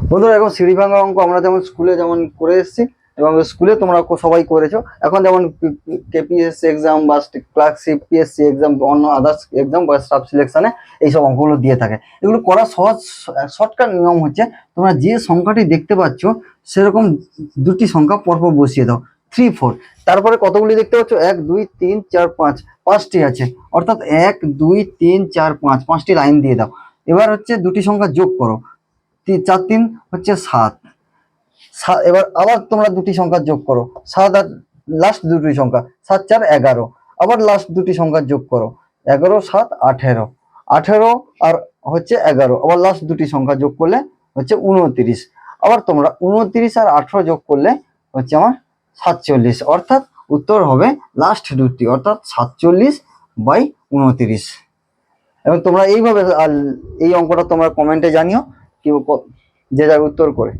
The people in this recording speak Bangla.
বন্ধুরা এখন সিঁড়ি ভাঙা অঙ্ক আমরা যেমন স্কুলে যেমন করে এসেছি এবং স্কুলে তোমরা সবাই করেছো, এখন যেমন কেপিএসসি এক্সাম বা ক্লার্কশিপ পিএসসি এক্সাম অন্য আদার্স এক্সাম বা স্টাফ সিলেকশনে এইসব অঙ্কগুলো দিয়ে থাকে। এগুলো করার সহজ শর্টকাট নিয়ম হচ্ছে, তোমরা যে সংখ্যাটি দেখতে পাচ্ছ সেরকম দুটি সংখ্যা পরপর বসিয়ে দাও, 3 4। তারপরে কতগুলি দেখতে পাচ্ছ, 1 2 3 4 5, পাঁচটি আছে, অর্থাৎ 1 2 3 4 5, পাঁচটি লাইন দিয়ে দাও। এবার হচ্ছে দুটি সংখ্যা যোগ করো, 4 3 হচ্ছে 7। এবার আবার তোমরা দুটি সংখ্যা যোগ করো, 7 আর লাস্ট দুটি সংখ্যা 7 4 11। আবার লাস্ট দুটি সংখ্যা যোগ করো, 11 7 18। 18 আর হচ্ছে 11, আবার লাস্ট দুটি সংখ্যা যোগ করলে হচ্ছে 29। আবার তোমরা 29 আর 18 যোগ করলে হচ্ছে আমার 47, অর্থাৎ উত্তর হবে লাস্ট দুটি, অর্থাৎ 47/29। এবং তোমরা এইভাবে এই অঙ্কটা তোমরা কমেন্টে জানিও কি যে যার উত্তর করে।